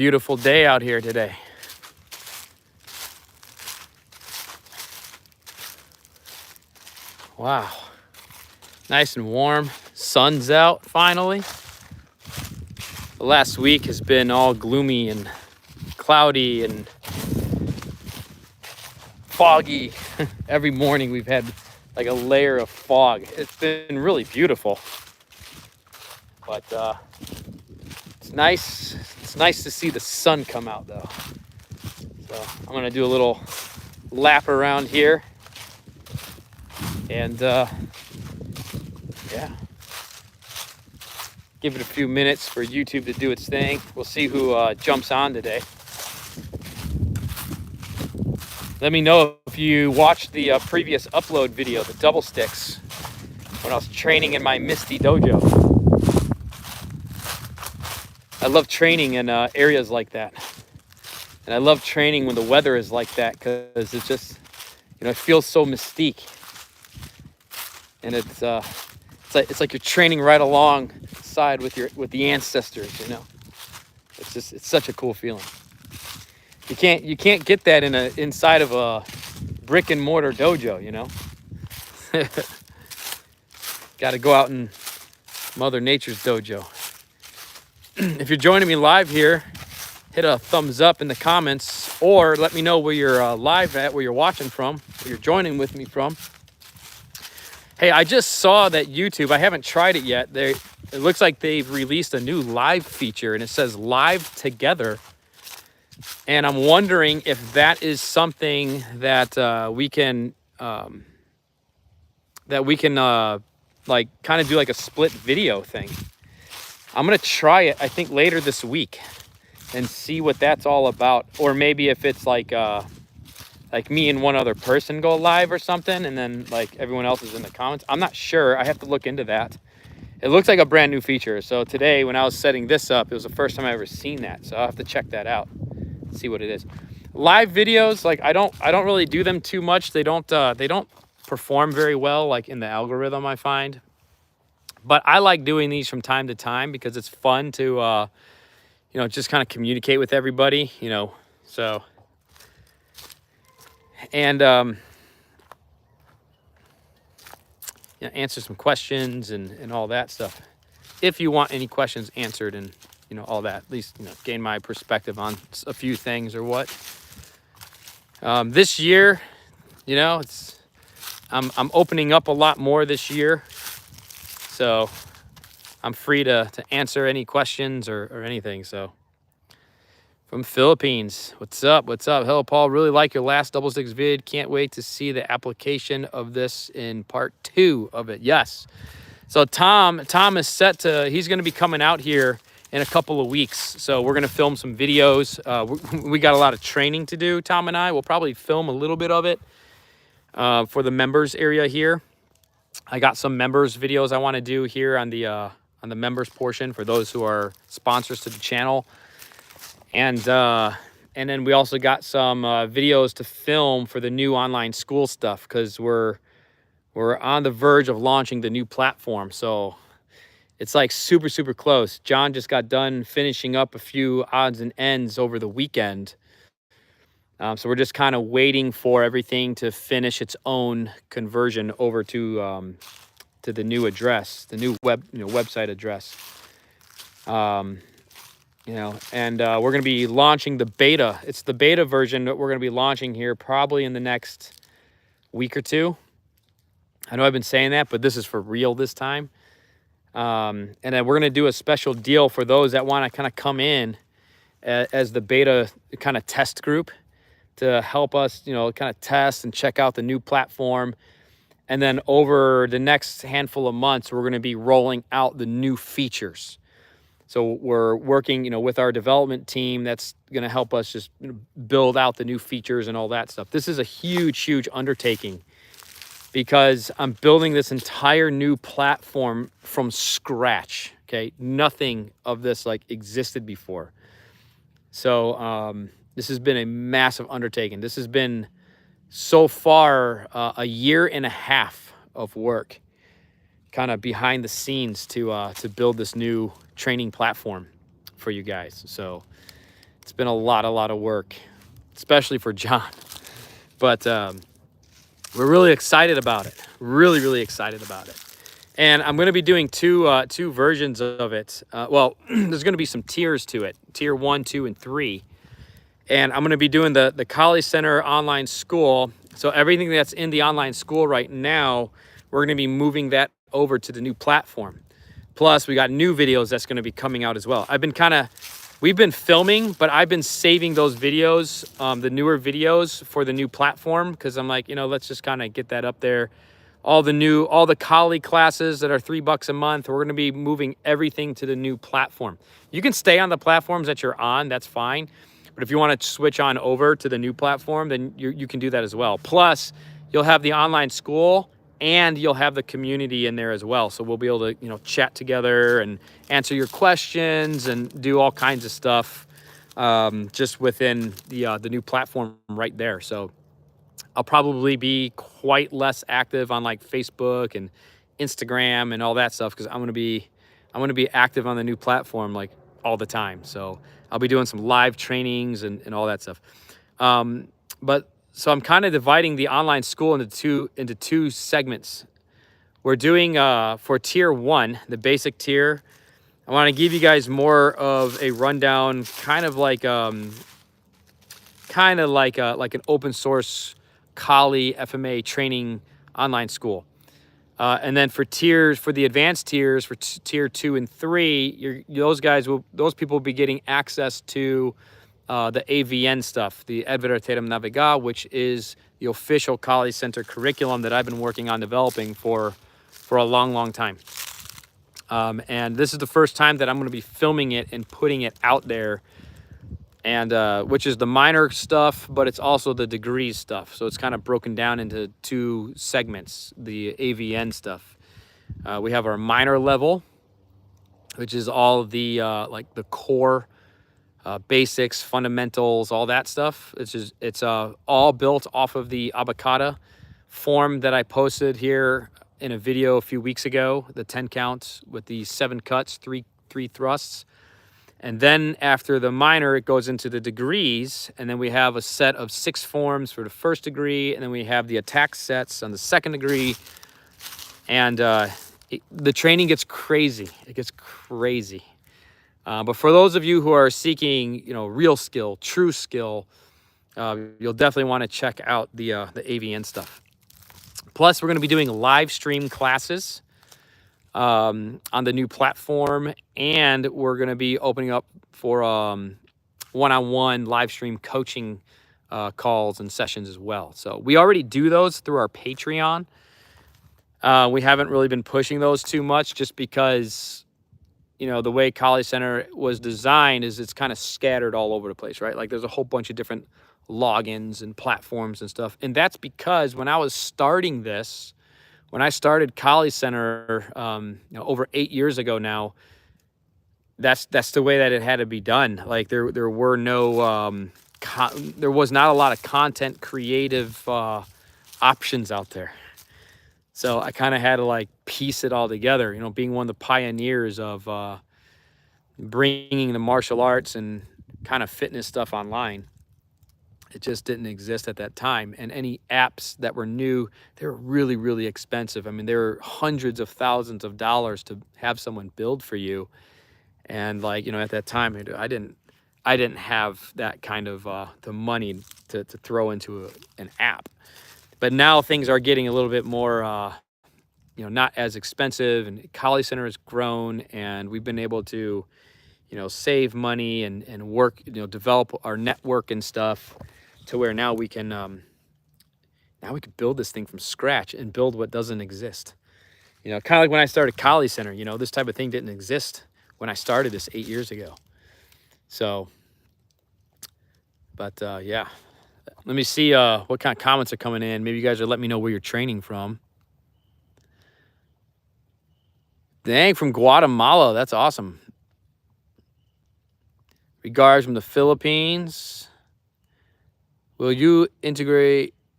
Beautiful day out here today. Wow. Nice and warm. Sun's out finally. The last week has been all gloomy and cloudy and foggy. Every morning we've had like a layer of fog. It's been really beautiful. But it's nice. It's nice to see the sun come out though. So I'm gonna do a little lap around here. And yeah, give it a few minutes for YouTube to do its thing. We'll see who jumps on today. Let me know if you watched the previous upload video, the double sticks, when I was training in my Misty dojo. I love training in areas like that. And I love training when the weather is like that because it's just, it feels so mystique. And it's like you're training right alongside with the ancestors, It's such a cool feeling. You can't get that inside of a brick and mortar dojo, Got to go out in Mother Nature's dojo. If you're joining me live here, hit a thumbs up in the comments or let me know where you're live at, where you're watching from, where you're joining with me from. Hey, I just saw that YouTube, I haven't tried it yet. It looks like they've released a new live feature and it says live together. And I'm wondering if that is something that we can like kind of do like a split video thing. I'm going to try it, I think, later this week and see what that's all about. Or maybe if it's like me and one other person go live or something, and then like everyone else is in the comments. I'm not sure. I have to look into that. It looks like a brand new feature. So today when I was setting this up, it was the first time I ever seen that. So I'll have to check that out, see what it is. Live videos, like I don't really do them too much. They don't perform very well like in the algorithm, I find. But I like doing these from time to time because it's fun to just kind of communicate with everybody, so. And answer some questions and all that stuff. If you want any questions answered and all that, at least gain my perspective on a few things or what. This year, I'm opening up a lot more this year, so I'm free to answer any questions or anything. So. From Philippines, what's up? Hello, Paul. Really like your last double sticks vid. Can't wait to see the application of this in part 2 of it. Yes. So Tom is set to. He's going to be coming out here in a couple of weeks. So we're going to film some videos. We got a lot of training to do. Tom and I will probably film a little bit of it for the members area here. I got some members videos I want to do here on the members portion for those who are sponsors to the channel. And then we also got some videos to film for the new online school stuff because we're on the verge of launching the new platform. So it's like super, super close. John just got done finishing up a few odds and ends over the weekend. So we're just kind of waiting for everything to finish its own conversion over to the new address, the new website address. And we're going to be launching the beta. It's the beta version that we're going to be launching here probably in the next week or two. I know I've been saying that, but this is for real this time. And then we're going to do a special deal for those that want to kind of come in as the beta kind of test group to help us, kind of test and check out the new platform. And then over the next handful of months, we're going to be rolling out the new features. So we're working, with our development team that's going to help us just build out the new features and all that stuff. This is a huge, huge undertaking because I'm building this entire new platform from scratch, okay? Nothing of this existed before. So this has been a massive undertaking. This has been so far a year and a half of work kind of behind the scenes to build this new training platform for you guys. So It's been a lot of work, especially for John. But we're really excited about it. Really excited about it. And I'm going to be doing two versions of it. Well, there's going to be some tiers to it, tier 1, 2, and 3. And I'm going to be doing the College Center online school. So everything that's in the online school right now, we're going to be moving that over to the new platform. Plus, we got new videos that's going to be coming out as well. We've been filming, but I've been saving those videos, the newer videos for the new platform, because I'm like, let's just kind of get that up there. All the colleague classes that are $3 a month, we're going to be moving everything to the new platform. You can stay on the platforms that you're on, that's fine. But if you want to switch on over to the new platform, then you can do that as well. Plus, you'll have the online school and you'll have the community in there as well. So we'll be able to, chat together and answer your questions and do all kinds of stuff just within the new platform right there. So I'll probably be quite less active on like Facebook and Instagram and all that stuff, because I'm gonna be active on the new platform like all the time. So I'll be doing some live trainings and all that stuff. But so I'm kind of dividing the online school into two segments. We're doing for tier 1, the basic tier. I want to give you guys more of a rundown, kind of like an open source Kali FMA training online school. And then for the advanced tiers, for tier 2 and 3, those people will be getting access to the AVN stuff, the Advertatum Navigar, which is the official Kali Center curriculum that I've been working on developing for a long time. And this is the first time that I'm going to be filming it and putting it out there, and which is the minor stuff, but it's also the degrees stuff. So it's kind of broken down into 2 segments, the AVN stuff. We have our minor level, which is all the like the core basics, fundamentals, all that stuff. It's all built off of the Abacada form that I posted here in a video a few weeks ago, the 10 counts with the 7 cuts, three thrusts. And then after the minor, it goes into the degrees, and then we have a set of 6 forms for the first degree, and then we have the attack sets on the second degree. And the training gets crazy. It gets crazy. But for those of you who are seeking, real skill, true skill, you'll definitely want to check out the AVN stuff. Plus, we're going to be doing live stream classes on the new platform, and we're going to be opening up for one-on-one live stream coaching calls and sessions as well. So we already do those through our Patreon. We haven't really been pushing those too much, just because the way College Center was designed is it's kind of scattered all over the place, right? Like there's a whole bunch of different logins and platforms and stuff. And that's because when I was starting this, when I started College Center over 8 years ago now, that's the way that it had to be done. Like there were no there was not a lot of content creative options out there. So I kind of had to like piece it all together, being one of the pioneers of bringing the martial arts and kind of fitness stuff online. It just didn't exist at that time. And any apps that were new, they were really expensive. I mean, there were hundreds of thousands of dollars to have someone build for you. And like, at that time, I didn't have that kind of the money to throw into an app. But now things are getting a little bit more, not as expensive, and College Center has grown, and we've been able to, save money and work, develop our network and stuff, to where now we can build this thing from scratch and build what doesn't exist. Kind of like when I started College Center, this type of thing didn't exist when I started this 8 years ago. So, but yeah, let me see what kind of comments are coming in. Maybe you guys will let me know where you're training from. Dang, from Guatemala. That's awesome. Regards from the Philippines. Will you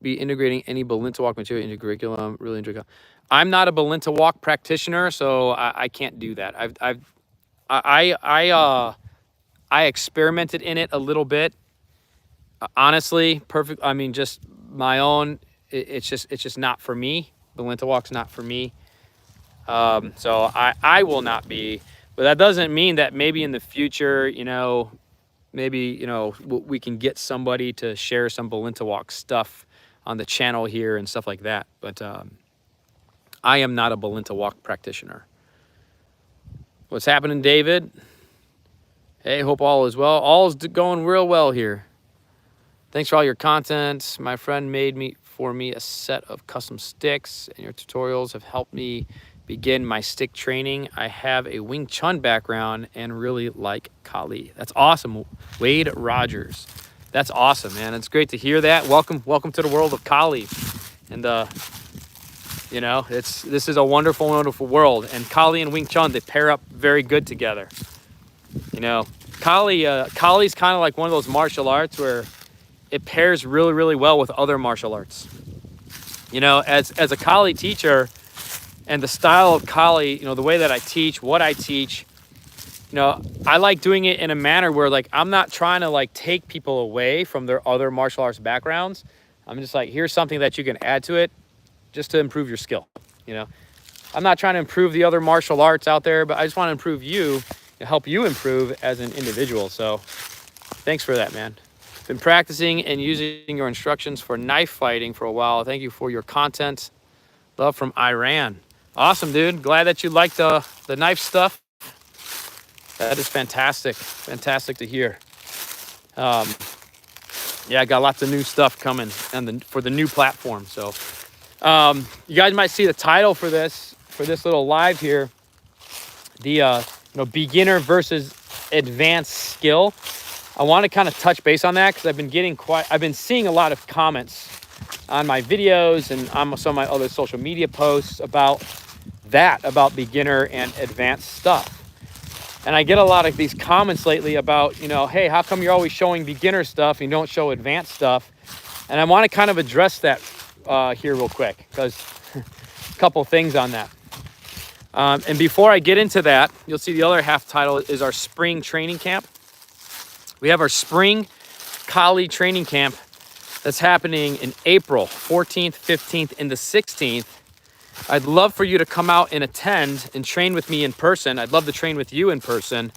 be integrating any Balintawak material into curriculum? Really enjoy it. I'm not a Balintawak practitioner, so I can't do that. I experimented in it a little bit. Honestly, perfect. I mean, just my own. It's just not for me. Belinta walk's not for me. So I will not be. But that doesn't mean that maybe in the future, maybe we can get somebody to share some Belinta walk stuff on the channel here and stuff like that. But I am not a Belinta walk practitioner. What's happening, David? Hey, hope all is well. All is going real well here. Thanks for all your content. My friend made for me a set of custom sticks, and your tutorials have helped me begin my stick training. I have a Wing Chun background and really like Kali. That's awesome, Wade Rogers. That's awesome, man. It's great to hear that. Welcome to the world of Kali. And this is a wonderful, wonderful world. And Kali and Wing Chun, they pair up very good together. Kali's kind of like one of those martial arts where it pairs really, really well with other martial arts. As a Kali teacher, and the style of Kali, the way that I teach, what I teach, I like doing it in a manner where, like, I'm not trying to, like, take people away from their other martial arts backgrounds. I'm just like, here's something that you can add to it just to improve your skill. I'm not trying to improve the other martial arts out there, but I just want to improve you, help you improve as an individual. So thanks for that, man. Been practicing and using your instructions for knife fighting for a while. Thank you for your content. Love from Iran. Awesome, dude. Glad that you like the knife stuff. That is fantastic. Fantastic to hear. Yeah, I got lots of new stuff coming for the new platform. So you guys might see the title for this little live here. The beginner versus advanced skill. I want to kind of touch base on that because I've been seeing a lot of comments on my videos and on some of my other social media posts about beginner and advanced stuff. And I get a lot of these comments lately about, hey, how come you're always showing beginner stuff and you don't show advanced stuff? And I want to kind of address that here real quick because a couple things on that. And before I get into that, you'll see the other half title is our spring training camp. We have our spring Kali training camp that's happening in April 14th, 15th, and the 16th. I'd love for you to come out and attend and train with me in person. I'd love to train with you in person.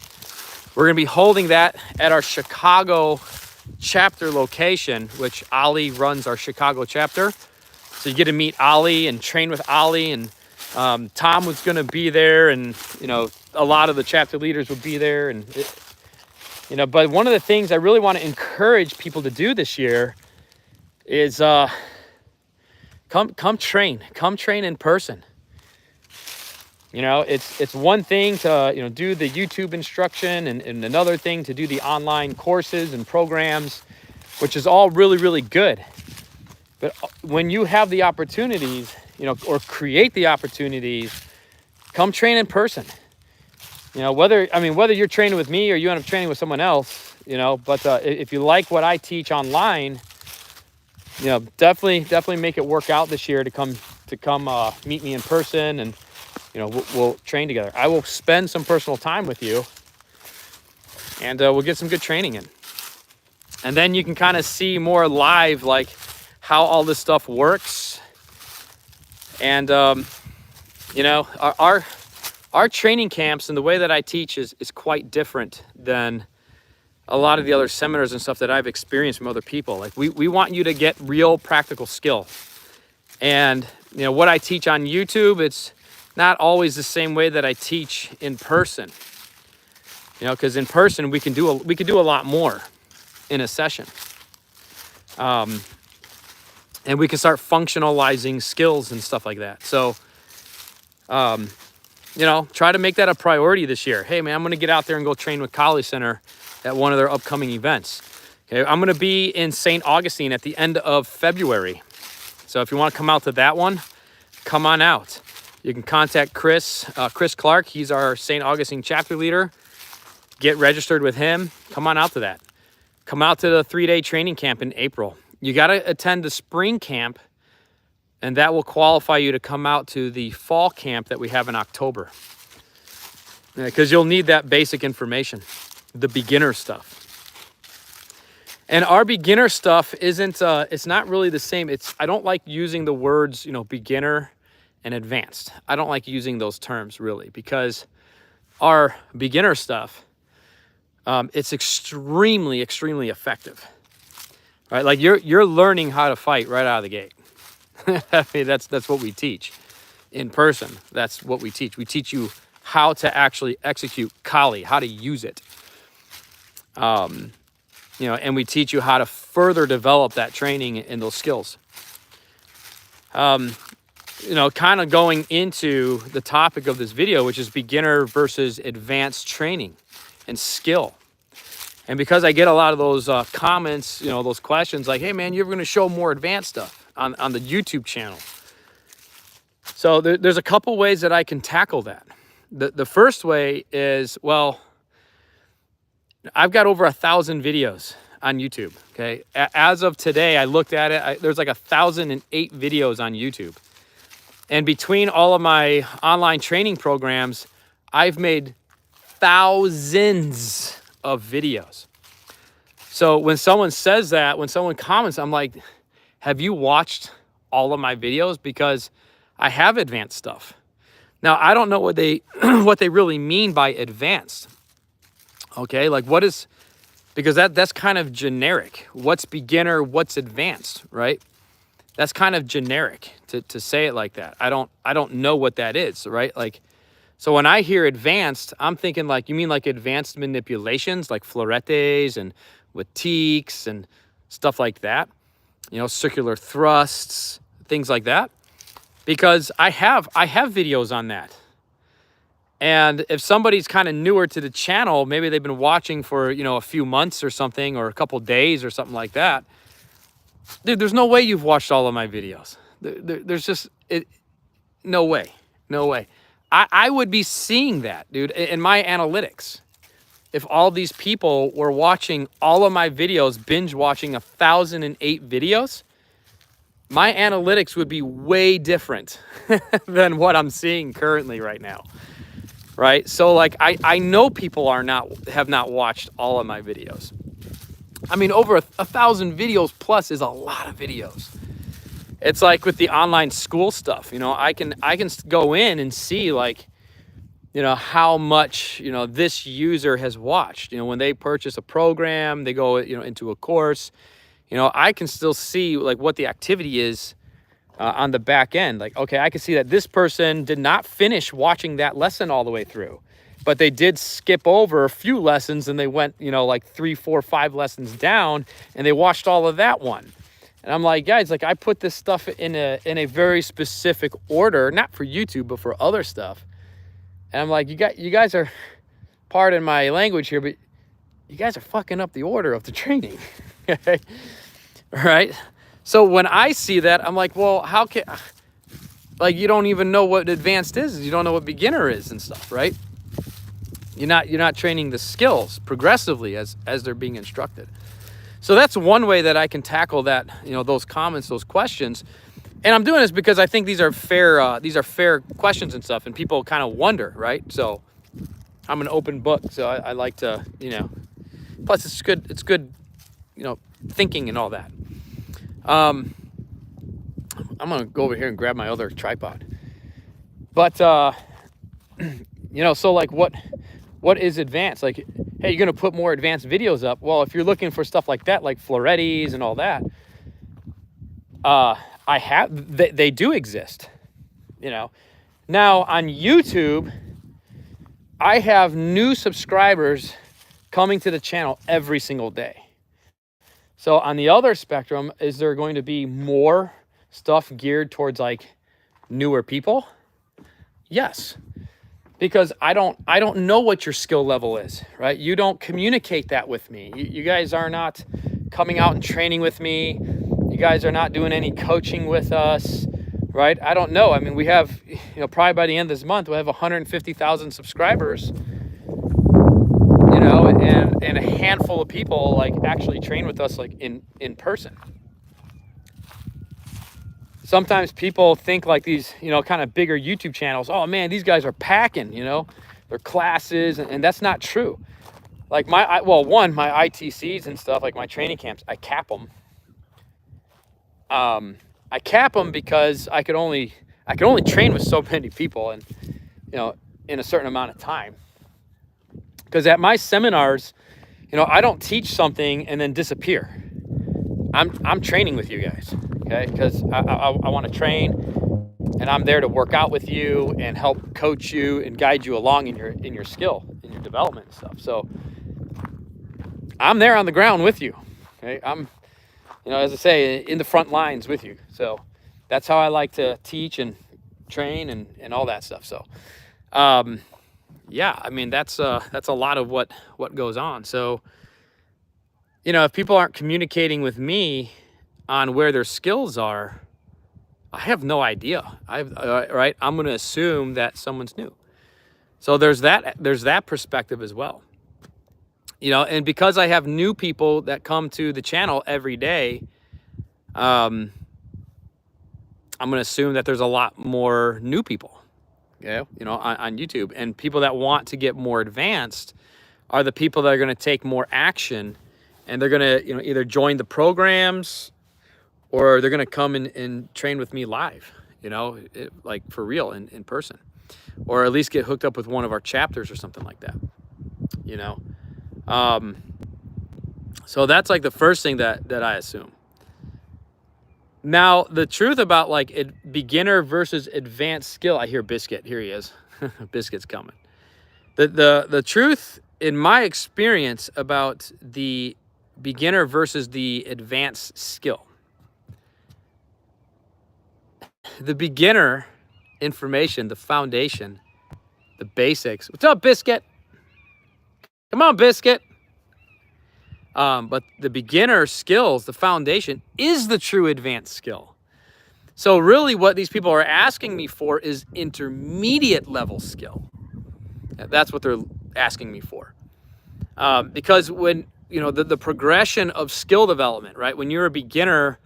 We're going to be holding that at our Chicago chapter location, which Ali runs our Chicago chapter. So you get to meet Ali and train with Ali, and Tom was going to be there, and a lot of the chapter leaders would be there, and but one of the things I really want to encourage people to do this year is come train in person. It's one thing to do the YouTube instruction, and another thing to do the online courses and programs, which is all really, really good. But when you have the opportunities, or create the opportunities, come train in person. Whether you're training with me or you end up training with someone else, but if you like what I teach online, definitely make it work out this year to come meet me in person, and we'll train together. I will spend some personal time with you, and we'll get some good training in. And then you can kind of see more live, like how all this stuff works. And our training camps and the way that I teach is quite different than a lot of the other seminars and stuff that I've experienced from other people. Like we want you to get real practical skill. And what I teach on YouTube, it's not always the same way that I teach in person. Because in person we can do a lot more in a session. And we can start functionalizing skills and stuff like that. So try to make that a priority this year. Hey, man, I'm going to get out there and go train with Kali Center at one of their upcoming events. Okay, I'm going to be in St. Augustine at the end of February. So if you want to come out to that one, come on out. You can contact Chris Clark. He's our St. Augustine chapter leader. Get registered with him. Come on out to that. Come out to the 3-day training camp in April. You got to attend the spring camp, and that will qualify you to come out to the fall camp that we have in October. Because you'll need that basic information. the beginner stuff. And our beginner stuff isn't, it's not really the same. I don't like using the words, beginner and advanced. I don't like using those terms really, because our beginner stuff, it's extremely, extremely effective, right? Like you're learning how to fight right out of the gate. I mean, that's what we teach in person. That's what we teach. We teach you how to actually execute Kali, how to use it. And we teach you how to further develop that training and those skills. Kind of going into the topic of this video, which is beginner versus advanced training and skill. And because I get a lot of those comments, those questions like, hey man, you're going to show more advanced stuff on the YouTube channel. So there's a couple ways that I can tackle that. The first way is, well, I've got over 1,000 videos on YouTube, okay? As of today, I looked at it, there's like 1,008 videos on YouTube. And between all of my online training programs, I've made thousands of videos. So when someone says that, when someone comments, I'm like, have you watched all of my videos? Because I have advanced stuff. Now, I don't know what they really mean by advanced. Okay, like because that's kind of generic. What's beginner, what's advanced, right? That's kind of generic to say it like that. I don't know what that is, right? Like, so when I hear advanced, I'm thinking like, you mean like advanced manipulations, like floretes and with teaks and stuff like that, circular thrusts, things like that. Because I have videos on that. And if somebody's kind of newer to the channel, maybe they've been watching for, a few months or something, or a couple days or something like that. Dude, there's no way you've watched all of my videos. There's just, no way. I would be seeing that, dude, in my analytics. If all these people were watching all of my videos, binge watching 1,008 videos, my analytics would be way different than what I'm seeing currently right now. Right? So like, I know people have not watched all of my videos. I mean, over 1,000 videos plus is a lot of videos. It's like with the online school stuff, I can go in and see like, how much, this user has watched, when they purchase a program, they go, into a course, I can still see like what the activity is on the back end. Like, okay, I can see that this person did not finish watching that lesson all the way through, but they did skip over a few lessons and they went, like 3, 4, 5 lessons down and they watched all of that one. And I'm like, guys, like I put this stuff in a very specific order, not for YouTube, but for other stuff. And I'm like, you guys are, pardon my language here, but you guys are fucking up the order of the training. Okay. Right. So when I see that, I'm like, well, how can, like, you don't even know what advanced is. You don't know what beginner is and stuff, right? You're not training the skills progressively as they're being instructed. So that's one way that I can tackle that, those comments, those questions. And I'm doing this because I think these are fair questions and stuff, and people kind of wonder, right? So I'm an open book, so I like to, plus it's good, thinking and all that. I'm gonna go over here and grab my other tripod. But so like what is advanced? Like, hey, you're gonna put more advanced videos up. Well, if you're looking for stuff like that, like floretes and all that, they do exist. Now on YouTube, I have new subscribers coming to the channel every single day. So on the other spectrum, is there going to be more stuff geared towards like newer people? Yes, because I don't know what your skill level is, right? You don't communicate that with me. You guys are not coming out and training with me. You guys are not doing any coaching with us, right? I don't know. I mean, we have, probably by the end of this month, we'll have 150,000 subscribers, and a handful of people like actually train with us like in person. Sometimes people think like these, kind of bigger YouTube channels, oh man, these guys are packing, their classes, and that's not true. like my ITCs and stuff, like my training camps, I cap them. I cap them because I can only train with so many people, and in a certain amount of time. Because at my seminars, I don't teach something and then disappear. I'm training with you guys, okay? Because I want to train, and I'm there to work out with you and help coach you and guide you along in your skill, in your development and stuff. So I'm there on the ground with you, okay? I'm, as I say, in the front lines with you. So that's how I like to teach and train and all that stuff. So, yeah, I mean, that's a lot of what goes on. So, if people aren't communicating with me on where their skills are, I have no idea. Right? I'm going to assume that someone's new. So there's that perspective as well. And because I have new people that come to the channel every day, I'm going to assume that there's a lot more new people, on YouTube. And people that want to get more advanced are the people that are going to take more action, and they're going to, either join the programs, or they're going to come and train with me live, like for real in person, or at least get hooked up with one of our chapters or something like that, So that's like the first thing that I assume. Now, the truth about like beginner versus advanced skill, I hear Biscuit. Here he is. Biscuit's coming. The truth, in my experience, about the beginner versus the advanced skill. The beginner information, the foundation, the basics. What's up, Biscuit? Come on, Biscuit. But the beginner skills, the foundation, is the true advanced skill. So really what these people are asking me for is intermediate level skill. That's what they're asking me for. Because when, the progression of skill development, right? When you're a beginner,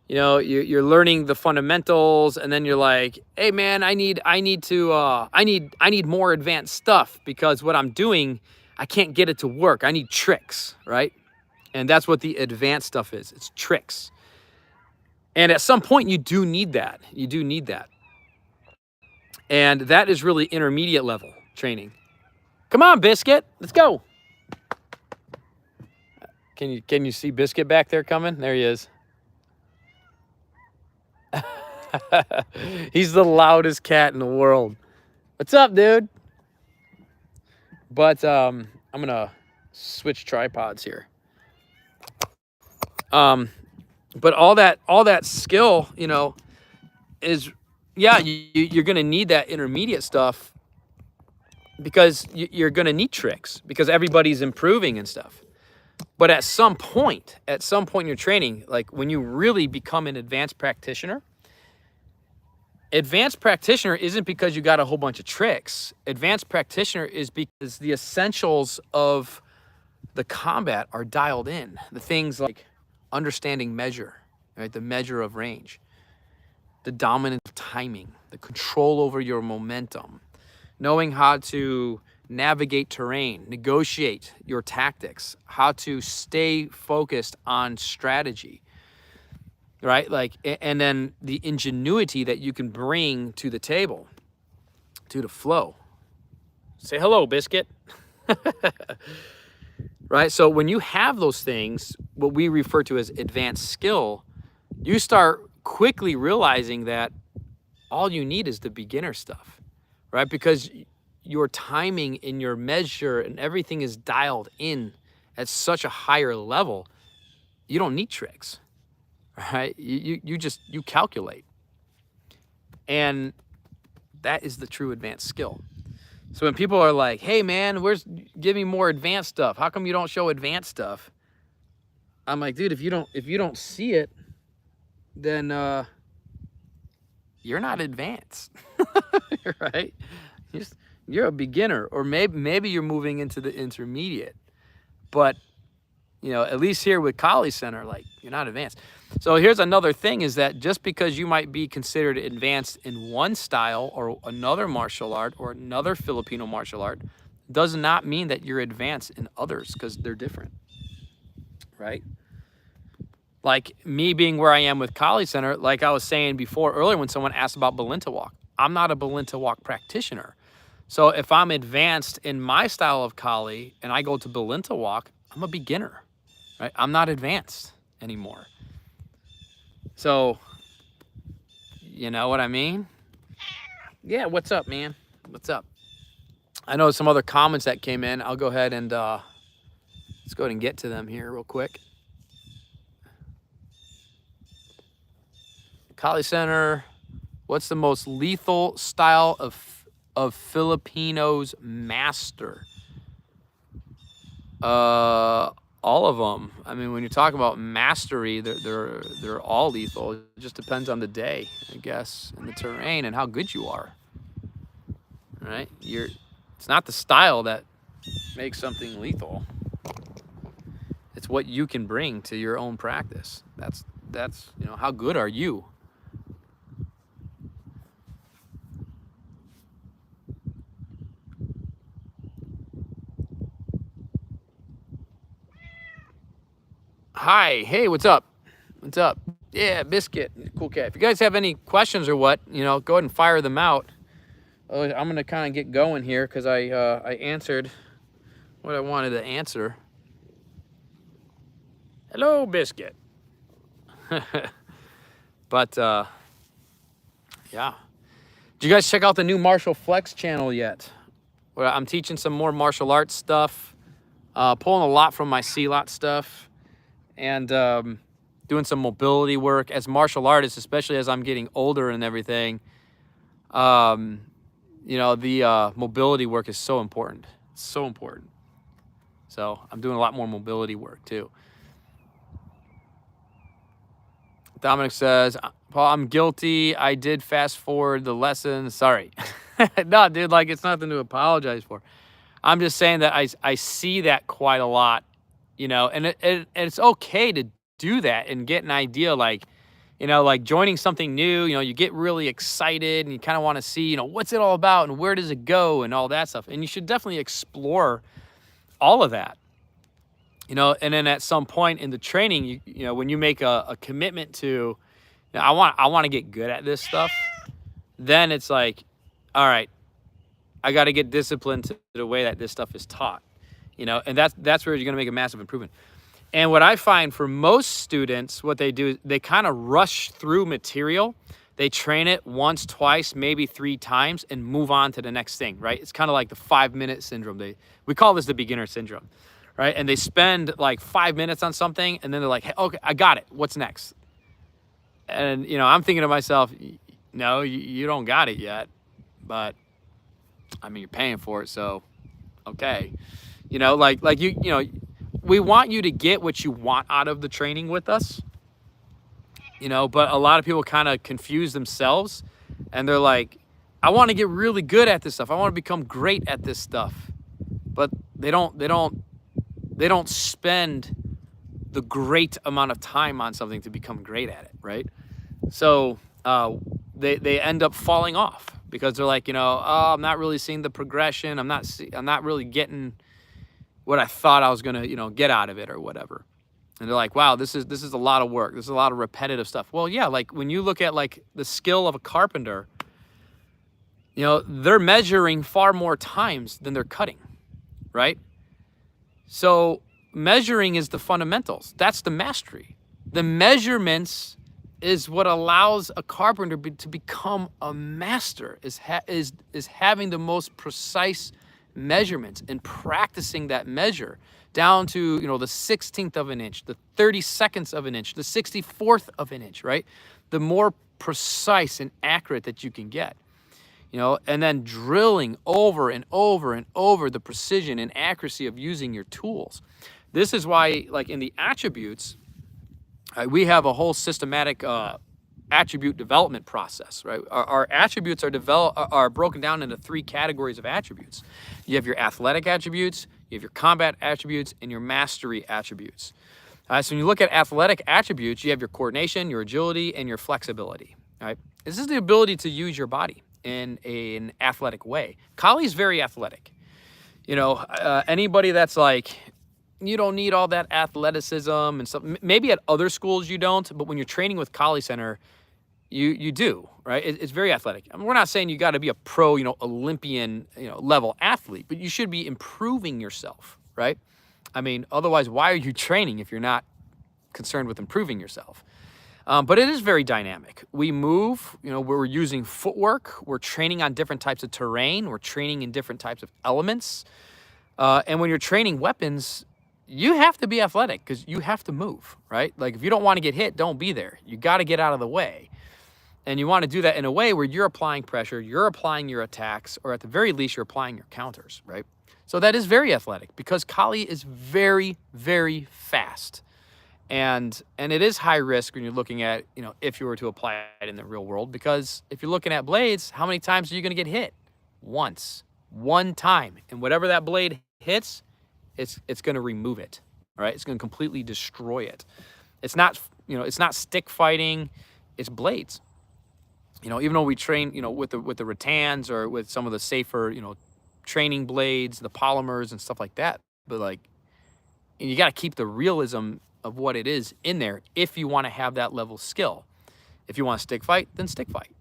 you're learning the fundamentals, and then you're like, hey man, I need more advanced stuff, because what I'm doing, I can't get it to work. I need tricks, right? And that's what the advanced stuff is. It's tricks. And at some point, you do need that. You do need that. And that is really intermediate level training. Come on, Biscuit. Let's go. Can you see Biscuit back there coming? There he is. He's the loudest cat in the world. What's up, dude? But I'm gonna switch tripods here. But all that skill, is, yeah, you're gonna need that intermediate stuff, because you're gonna need tricks, because everybody's improving and stuff. But at some point in your training, like when you really become an advanced practitioner isn't because you got a whole bunch of tricks. Advanced practitioner is because the essentials of the combat are dialed in. The things like understanding measure, right? The measure of range, the dominance of timing, the control over your momentum, knowing how to navigate terrain, negotiate your tactics, how to stay focused on strategy, right? Like, and then the ingenuity that you can bring to the table, to the flow. Say hello, Biscuit. Right? So when you have those things, what we refer to as advanced skill, you start quickly realizing that all you need is the beginner stuff, right? Because your timing and your measure and everything is dialed in at such a higher level, you don't need tricks, right? You calculate. And that is the true advanced skill. So when people are like, hey man, give me more advanced stuff. How come you don't show advanced stuff? I'm like, dude, if you don't see it, then you're not advanced, right? You're a beginner, or maybe you're moving into the intermediate, but at least here with Kali Center, like, you're not advanced. So here's another thing, is that just because you might be considered advanced in one style or another martial art or another Filipino martial art, does not mean that you're advanced in others, because they're different, right? Like me being where I am with Kali Center, like I was saying before earlier when someone asked about Belinta Walk, I'm not a Belinta Walk practitioner. So if I'm advanced in my style of Kali and I go to Belinta Walk, I'm a beginner, right? I'm not advanced anymore. So, you know what I mean? Yeah, what's up, man? What's up? I know some other comments that came in. I'll go ahead and let's go ahead and get to them here real quick. Kali Center, what's the most lethal style of Filipinos master? All of them. I mean, when you talk about mastery, they're all lethal. It just depends on the day, I guess, and the terrain and how good you are. Right? It's not the style that makes something lethal. It's what you can bring to your own practice. That's you know, how good are you? Hi, hey, what's up? What's up? Yeah, Biscuit, cool cat. If you guys have any questions or what, you know, go ahead and fire them out. I'm gonna kind of get going here because I answered what I wanted to answer. Hello, Biscuit. But yeah, did you guys check out the new Martial Flex channel yet? Well, I'm teaching some more martial arts stuff, pulling a lot from my C-Lot stuff, and doing some mobility work as martial artists, especially as I'm getting older and everything. You know, the mobility work is so important. It's so important. So I'm doing a lot more mobility work too. Dominic says, Paul, I'm guilty. I did fast forward the lesson. Sorry. No, dude, like it's nothing to apologize for. I'm just saying that I see that quite a lot, you know, and it's okay to do that and get an idea, like, you know, like joining something new, you know, you get really excited and you kind of want to see, you know, what's it all about and where does it go and all that stuff. And you should definitely explore all of that, you know, and then at some point in the training, you know, when you make a commitment to, you know, I want to get good at this stuff, then it's like, all right, I got to get disciplined to the way that this stuff is taught, you know, and that's where you're going to make a massive improvement. And what I find for most students, what they do is they kind of rush through material. They train it once, twice, maybe 3 times and move on to the next thing, right? It's kind of like the 5-minute syndrome. We call this the beginner syndrome, right? And they spend like 5 minutes on something and then they're like, hey, okay, I got it. What's next? And, you know, I'm thinking to myself, no, you don't got it yet, but I mean, you're paying for it. So, okay. You know, like you know, we want you to get what you want out of the training with us, you know, but a lot of people kind of confuse themselves and they're like, I want to get really good at this stuff. I want to become great at this stuff. But they don't spend the great amount of time on something to become great at it, right? So they end up falling off because they're like, you know, oh, I'm not really seeing the progression. I'm not really getting what I thought I was gonna, you know, get out of it or whatever. And they're like, wow, this is a lot of work. This is a lot of repetitive stuff. Well, yeah, like when you look at like the skill of a carpenter, you know, they're measuring far more times than they're cutting, right? So measuring is the fundamentals. That's the mastery. The measurements is what allows a carpenter to become a master, is having the most precise measurements and practicing that measure down to, you know, the 16th of an inch, the 32nds of an inch, the 64th of an inch, right? The more precise and accurate that you can get, you know, and then drilling over and over and over the precision and accuracy of using your tools. This is why, like in the attributes, we have a whole systematic attribute development process, right? Our attributes are broken down into 3 categories of attributes. You have your athletic attributes, you have your combat attributes, and your mastery attributes. So when you look at athletic attributes, you have your coordination, your agility, and your flexibility, right? This is the ability to use your body in an athletic way. Kali's very athletic. You know, anybody that's like, you don't need all that athleticism and stuff. Maybe at other schools you don't, but when you're training with Kali Center, you do, right? It's very athletic. I mean, we're not saying you got to be a pro, Olympian, level athlete, but you should be improving yourself, right? I mean, otherwise, why are you training if you're not concerned with improving yourself? But it is very dynamic. We move, we're using footwork. We're training on different types of terrain. We're training in different types of elements. And when you're training weapons, you have to be athletic because you have to move, right? Like if you don't want to get hit, don't be there. You got to get out of the way. And you want to do that in a way where you're applying pressure, you're applying your attacks, or at the very least, you're applying your counters, right? So that is very athletic because Kali is very, very fast. And it is high risk when you're looking at, if you were to apply it in the real world, because if you're looking at blades, how many times are you going to get hit? Once, one time. And whatever that blade hits, it's going to remove it, right? It's going to completely destroy it. It's not, it's not stick fighting, it's blades. Even though we train, with the rattans or with some of the safer, training blades, the polymers and stuff like that, but like, you got to keep the realism of what it is in there if you want to have that level of skill. If you want to stick fight, then stick fight.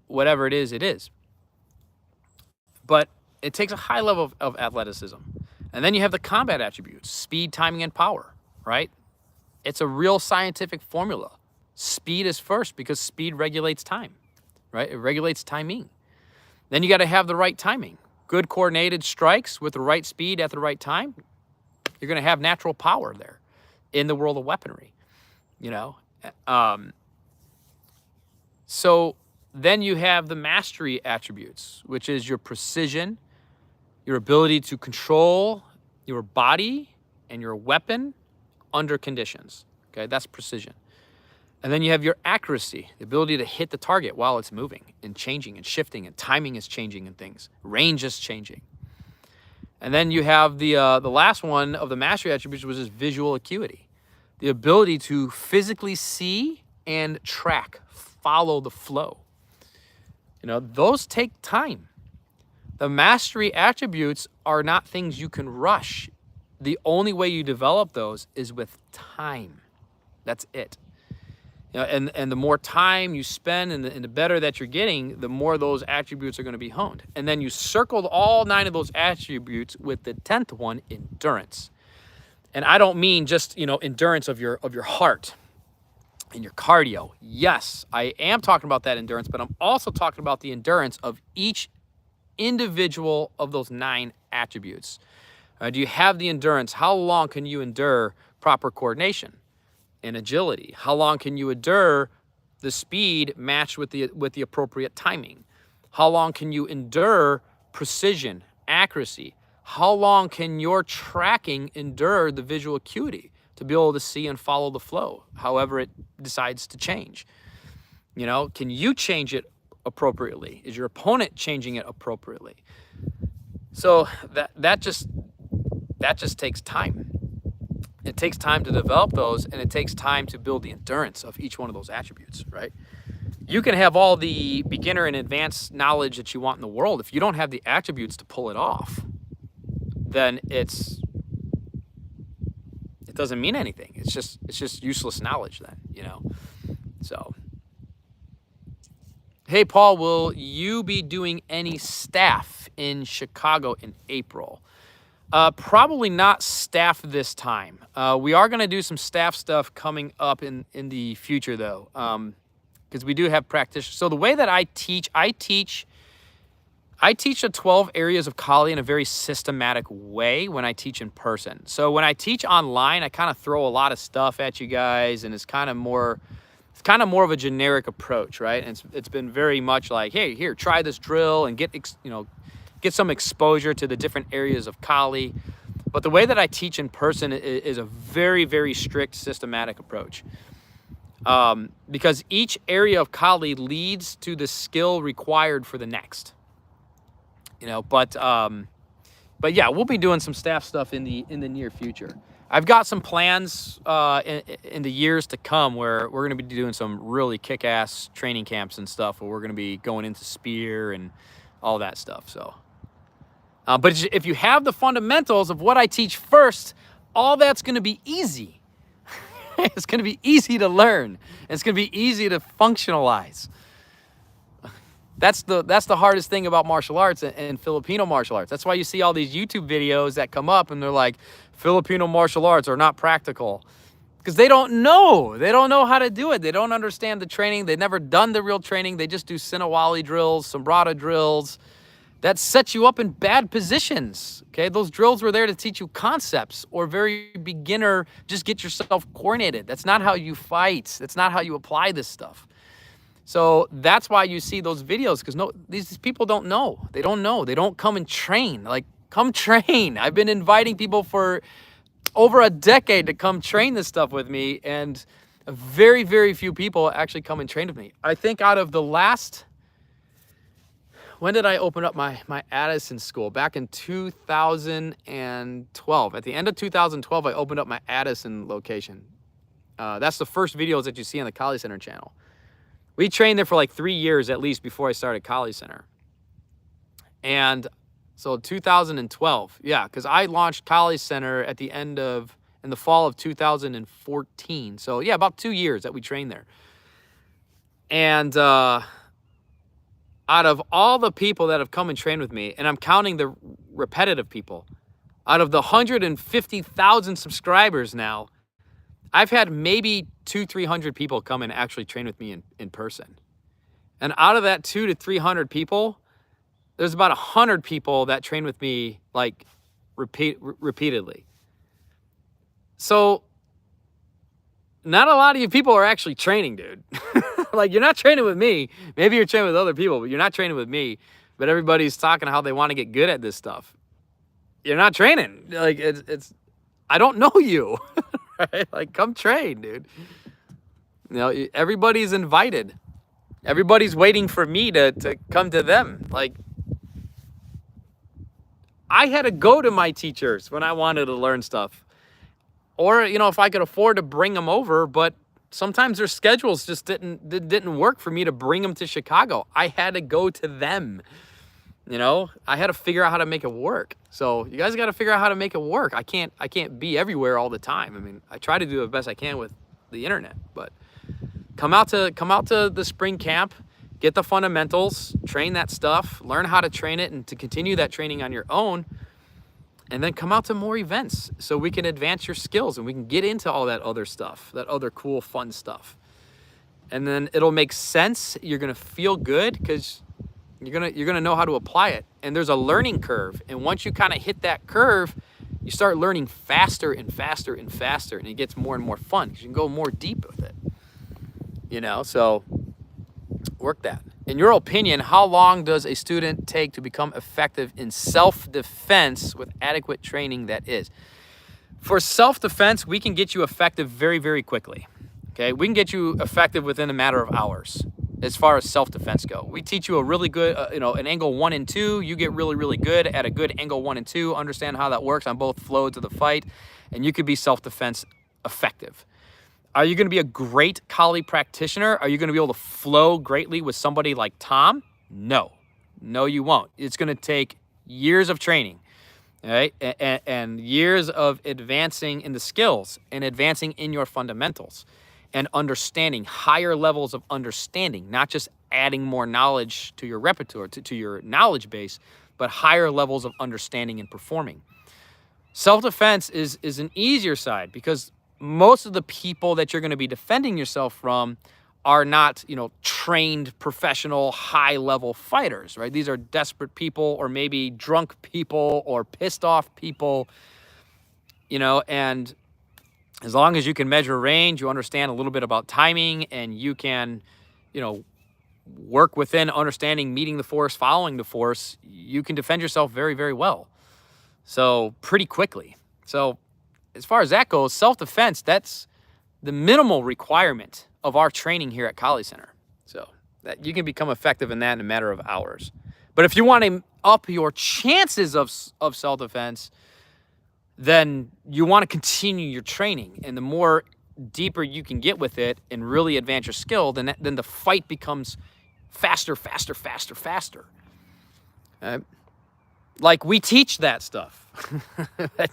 Whatever it is, it is. But it takes a high level of athleticism. And then you have the combat attributes, speed, timing, and power, right? It's a real scientific formula. Speed is first because speed regulates time, right? It regulates timing. Then you got to have the right timing. Good coordinated strikes with the right speed at the right time. You're going to have natural power there in the world of weaponry, So then you have the mastery attributes, which is your precision, your ability to control your body and your weapon under conditions. Okay, that's precision. And then you have your accuracy, the ability to hit the target while it's moving and changing and shifting, and timing is changing and things. Range is changing. And then you have the last one of the mastery attributes, which is visual acuity, the ability to physically see and track, follow the flow. Those take time. The mastery attributes are not things you can rush. The only way you develop those is with time. That's it. And the more time you spend and the better that you're getting, the more those attributes are going to be honed. And then you circled all 9 of those attributes with the 10th one, endurance. And I don't mean just, endurance of your heart and your cardio. Yes, I am talking about that endurance, but I'm also talking about the endurance of each individual of those 9 attributes. Do you have the endurance? How long can you endure proper coordination and agility? How long can you endure the speed matched with the appropriate timing? How long can you endure precision, accuracy? How long can your tracking endure the visual acuity to be able to see and follow the flow, however it decides to change? Can you change it appropriately? Is your opponent changing it appropriately? So that just takes time. It takes time to develop those, and it takes time to build the endurance of each one of those attributes, right? You can have all the beginner and advanced knowledge that you want in the world. If you don't have the attributes to pull it off, then it doesn't mean anything. It's just useless knowledge then, So, hey, Paul, will you be doing any staff in Chicago in April? Probably not staff this time. We are going to do some staff stuff coming up in the future, though, because we do have practitioners. So the way that I teach the 12 areas of Kali in a very systematic way when I teach in person. So when I teach online, I kind of throw a lot of stuff at you guys, and it's kind of more of a generic approach, right? And it's been very much like, hey, here, try this drill and get some exposure to the different areas of Kali. But the way that I teach in person is a very, very strict systematic approach. Because each area of Kali leads to the skill required for the next. But yeah, we'll be doing some staff stuff in the near future. I've got some plans in the years to come where we're going to be doing some really kick-ass training camps and stuff where we're going to be going into spear and all that stuff. So But if you have the fundamentals of what I teach first, all that's going to be easy. It's going to be easy to learn. It's going to be easy to functionalize. That's the hardest thing about martial arts and Filipino martial arts. That's why you see all these YouTube videos that come up and they're like, Filipino martial arts are not practical. Because they don't know. They don't know how to do it. They don't understand the training. They've never done the real training. They just do Sinawali drills, Sombrada drills. That sets you up in bad positions, okay? Those drills were there to teach you concepts or very beginner, just get yourself coordinated. That's not how you fight. That's not how you apply this stuff. So that's why you see those videos, because these people don't know. They don't know. They don't come and train. Like, come train. I've been inviting people for over a decade to come train this stuff with me, and very, very few people actually come and train with me. I think out of the last... When did I open up my Addison school? Back in 2012. At the end of 2012, I opened up my Addison location. That's the first videos that you see on the Kali Center channel. We trained there for like 3 years at least before I started Kali Center. And so 2012, yeah, because I launched Kali Center in the fall of 2014. So yeah, about 2 years that we trained there. And out of all the people that have come and trained with me, and I'm counting the repetitive people, out of the 150,000 subscribers now, I've had maybe 200-300 people come and actually train with me in person. And out of that 200 to 300 people, there's about 100 people that train with me like repeatedly. So not a lot of you people are actually training, dude. Like, you're not training with me. Maybe you're training with other people, but you're not training with me. But everybody's talking how they want to get good at this stuff. You're not training. Like, it's I don't know you. Right? Like, come train, dude. You know, everybody's invited. Everybody's waiting for me to come to them. Like, I had to go to my teachers when I wanted to learn stuff. Or, you know, if I could afford to bring them over, but sometimes their schedules just didn't work for me to bring them to Chicago. I had to go to them. You know, I had to figure out how to make it work. So you guys got to figure out how to make it work. I can't be everywhere all the time. I mean, I try to do the best I can with the internet, but come out to the spring camp, get the fundamentals, train that stuff, learn how to train it and to continue that training on your own. And then come out to more events so we can advance your skills and we can get into all that other stuff, that other cool, fun stuff. And then it'll make sense. You're going to feel good because you're going to know how to apply it. And there's a learning curve. And once you kind of hit that curve, you start learning faster and faster and faster. And it gets more and more fun because you can go more deep with it. You know, so work that. In your opinion, how long does a student take to become effective in self-defense with adequate training that is? For self-defense, we can get you effective very, very quickly. Okay, we can get you effective within a matter of hours as far as self-defense go. We teach you a really good, an angle 1 and 2. You get really, really good at a good angle 1 and 2, understand how that works on both flows of the fight, and you could be self-defense effective. Are you going to be a great Kali practitioner? Are you going to be able to flow greatly with somebody like Tom? No. No, you won't. It's going to take years of training, right? And years of advancing in the skills and advancing in your fundamentals and understanding higher levels of understanding, not just adding more knowledge to your repertoire, to your knowledge base, but higher levels of understanding and performing. Self-defense is an easier side because most of the people that you're going to be defending yourself from are not, trained professional high-level fighters, right? These are desperate people or maybe drunk people or pissed off people, and as long as you can measure range, you understand a little bit about timing, and you can, work within understanding meeting the force, following the force, you can defend yourself very, very well. So pretty quickly. So as far as that goes, self-defense, that's the minimal requirement of our training here at Kali Center. So that you can become effective in that in a matter of hours. But if you want to up your chances of self-defense, then you want to continue your training. And the more deeper you can get with it and really advance your skill, then the fight becomes faster, faster, faster, faster. Like, we teach that stuff.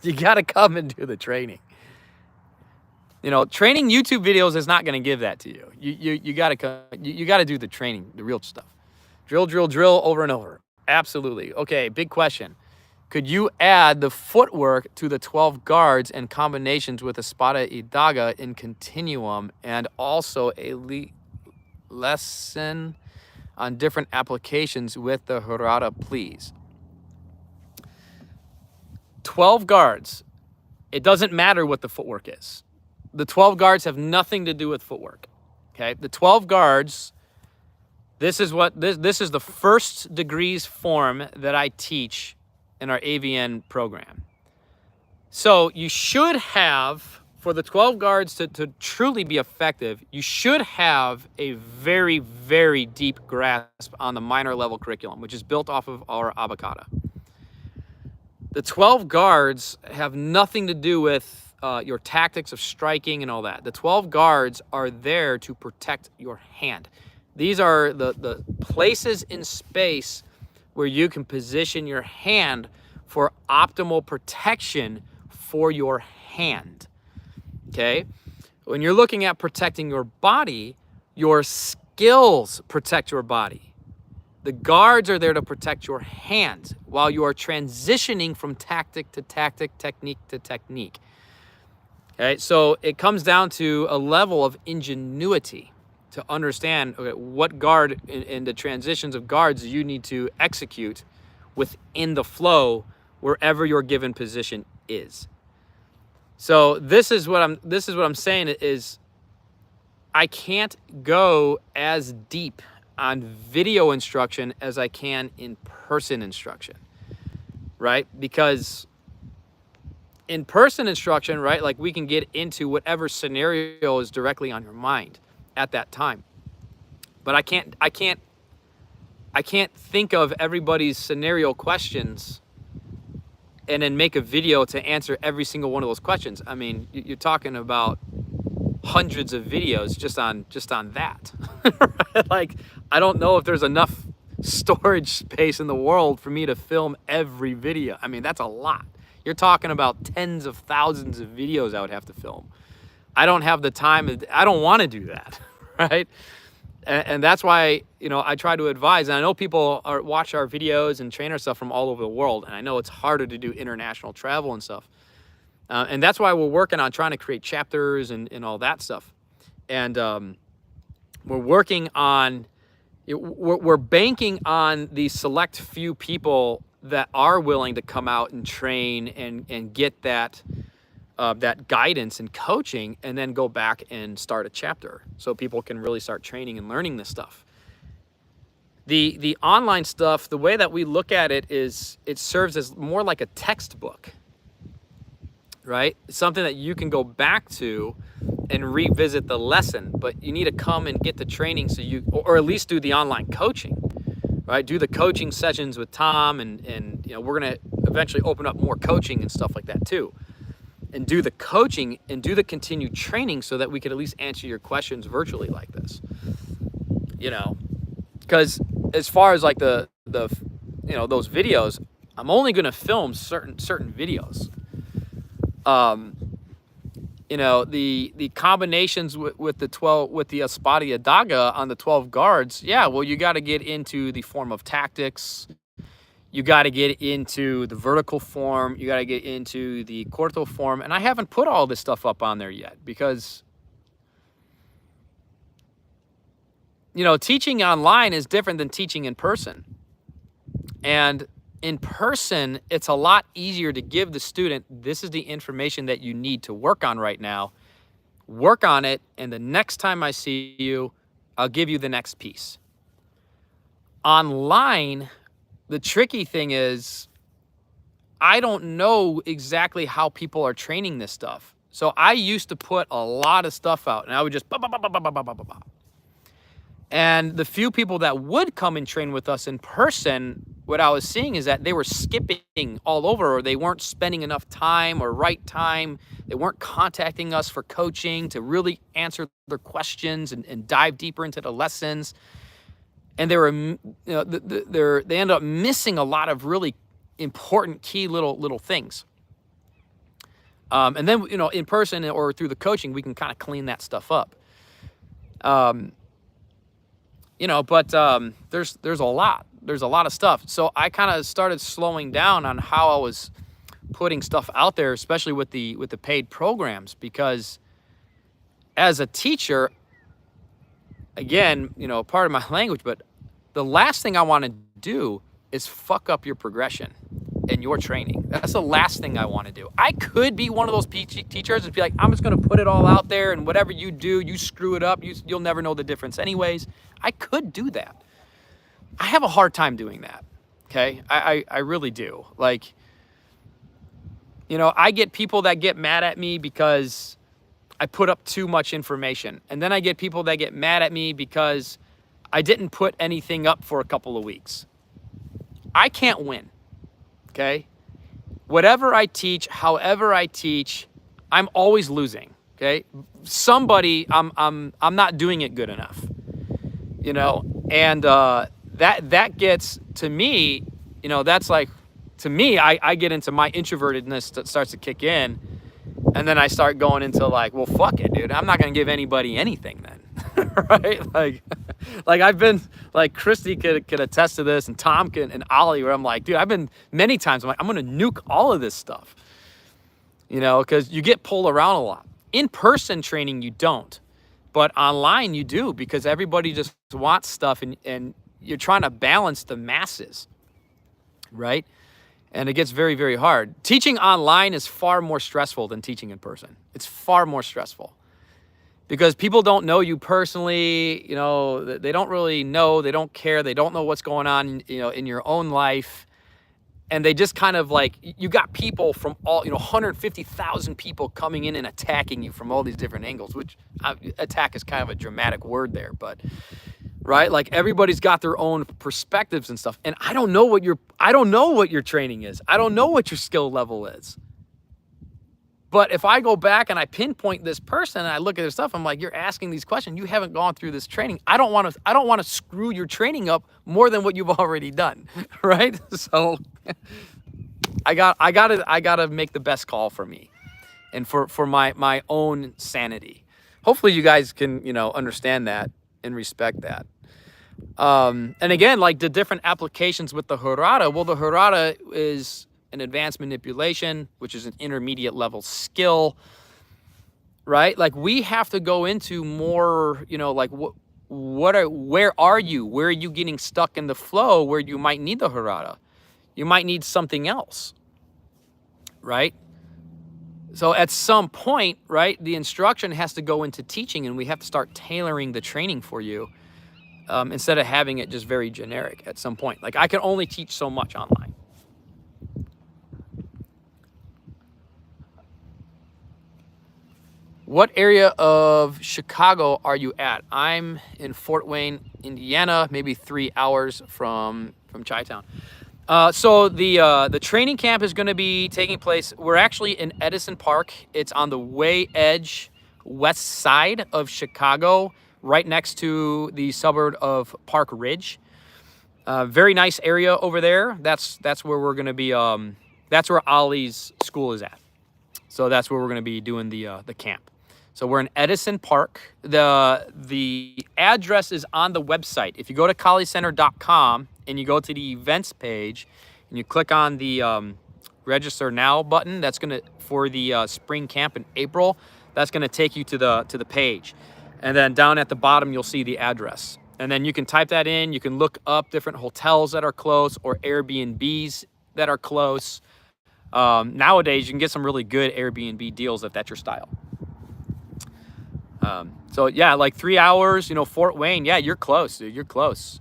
You got to come and do the training. You know, training YouTube videos is not going to give that to you. You got to do the training, the real stuff. Drill, drill, drill over and over. Absolutely. Okay, big question. Could you add the footwork to the 12 guards and combinations with Espada y Daga in continuum, and also a lesson on different applications with the Hirata, please? 12 guards. It doesn't matter what the footwork is. The 12 guards have nothing to do with footwork. Okay? The 12 guards, this is the first degrees form that I teach in our AVN program. So you should have, for the 12 guards to truly be effective, you should have a very, very deep grasp on the minor level curriculum, which is built off of our Abacada. The 12 guards have nothing to do with your tactics of striking and all that. The 12 guards are there to protect your hand. These are the places in space where you can position your hand for optimal protection for your hand, okay? When you're looking at protecting your body, your skills protect your body. The guards are there to protect your hands while you are transitioning from tactic to tactic, technique to technique. Okay, so it comes down to a level of ingenuity to understand, okay, what guard in the transitions of guards you need to execute within the flow wherever your given position is. So this is what I'm saying is, I can't go as deep on video instruction as I can in person instruction, right? Because in person instruction, right, like, we can get into whatever scenario is directly on your mind at that time. But I can't think of everybody's scenario questions and then make a video to answer every single one of those questions. I mean, you're talking about hundreds of videos just on that. Right? Like, I don't know if there's enough storage space in the world for me to film every video. I mean, that's a lot. You're talking about tens of thousands of videos I would have to film. I don't have the time. I don't want to do that, right? And that's why, you know, I try to advise. And I know people watch our videos and train our stuff from all over the world. And I know it's harder to do international travel and stuff. And that's why we're working on trying to create chapters and all that stuff. And we're working on, we're banking on the select few people that are willing to come out and train and get that guidance and coaching, and then go back and start a chapter so people can really start training and learning this stuff. The online stuff, the way that we look at it is, it serves as more like a textbook, right? It's something that you can go back to and revisit the lesson, but you need to come and get the training so you, or at least do the online coaching, right? Do the coaching sessions with Tom, and you know, we're gonna eventually open up more coaching and stuff like that too. And do the coaching and do the continued training so that we could at least answer your questions virtually like this. You know, because as far as like the you know, those videos, I'm only going to film certain videos. You know, the combinations with the Espada y Daga on the 12 guards. Yeah, well, you got to get into the form of tactics. You got to get into the vertical form. You got to get into the corto form. And I haven't put all this stuff up on there yet because, you know, teaching online is different than teaching in person. And in person, it's a lot easier to give the student, this is the information that you need to work on right now. Work on it, and the next time I see you, I'll give you the next piece. Online, the tricky thing is, I don't know exactly how people are training this stuff. So I used to put a lot of stuff out, and I would just and the few people that would come and train with us in person, what I was seeing is that they were skipping all over, or they weren't spending enough time or right time. They weren't contacting us for coaching to really answer their questions and dive deeper into the lessons. And they were, you know, they ended up missing a lot of really important key little things. And then, you know, in person or through the coaching, we can kind of clean that stuff up. You know, but there's a lot of stuff. So I kind of started slowing down on how I was putting stuff out there, especially with the paid programs, because as a teacher, again, you know, part of my language, but the last thing I want to do is fuck up your progression and your training. That's the last thing I want to do. I could be one of those teachers and be like, I'm just going to put it all out there, and whatever you do, you screw it up, you'll never know the difference anyways. I could do that. I have a hard time doing that. Okay. I really do. Like, you know, I get people that get mad at me because I put up too much information. And then I get people that get mad at me because I didn't put anything up for a couple of weeks. I can't win. Okay. Whatever I teach, however I teach, I'm always losing. Okay. Somebody, I'm not doing it good enough, you know, and, that gets to me, you know, that's like, to me, I get into my introvertedness that starts to kick in. And then I start going into like, well, fuck it, dude. I'm not going to give anybody anything then. Right? Like I've been, like Christy could attest to this, and Tom and Ollie, where I'm like, dude, I've been many times, I'm like, I'm going to nuke all of this stuff, you know, because you get pulled around a lot. In-person training, you don't. But online, you do, because everybody just wants stuff, and you're trying to balance the masses, right? And it gets very, very hard. Teaching online is far more stressful than teaching in person. It's far more stressful because people don't know you personally. You know, they don't really know, they don't care. They don't know what's going on, you know, in your own life. And they just kind of like, you got people from all, you know, 150,000 people coming in and attacking you from all these different angles, which attack is kind of a dramatic word there, but right? Like everybody's got their own perspectives and stuff. And I don't know what your training is. I don't know what your skill level is. But if I go back and I pinpoint this person and I look at their stuff, I'm like, you're asking these questions. You haven't gone through this training. I don't want to screw your training up more than what you've already done. Right? So I gotta make the best call for me and for my own sanity. Hopefully you guys can, you know, understand that and respect that. And again, like the different applications with the Harada, well, the Harada is an advanced manipulation, which is an intermediate level skill, right? Like we have to go into more, you know, like where are you? Where are you getting stuck in the flow where you might need the Harada? You might need something else, right? So at some point, right, the instruction has to go into teaching, and we have to start tailoring the training for you instead of having it just very generic at some point. Like I can only teach so much online. What area of Chicago are you at? I'm in Fort Wayne, Indiana, maybe 3 hours from Chi-Town. So the training camp is going to be taking place. We're actually in Edison Park. It's on the way edge west side of Chicago, right next to the suburb of Park Ridge. Very nice area over there. That's where we're going to be. That's where Ollie's school is at. So that's where we're going to be doing the camp. So we're in Edison Park. The address is on the website. If you go to collegecenter.com and you go to the events page and you click on the register now button, that's gonna for the spring camp in April. That's gonna take you to the page, and then down at the bottom you'll see the address. And then you can type that in. You can look up different hotels that are close or Airbnbs that are close. Nowadays you can get some really good Airbnb deals if that's your style. So yeah, like 3 hours, you know, Fort Wayne. Yeah, you're close, dude. You're close.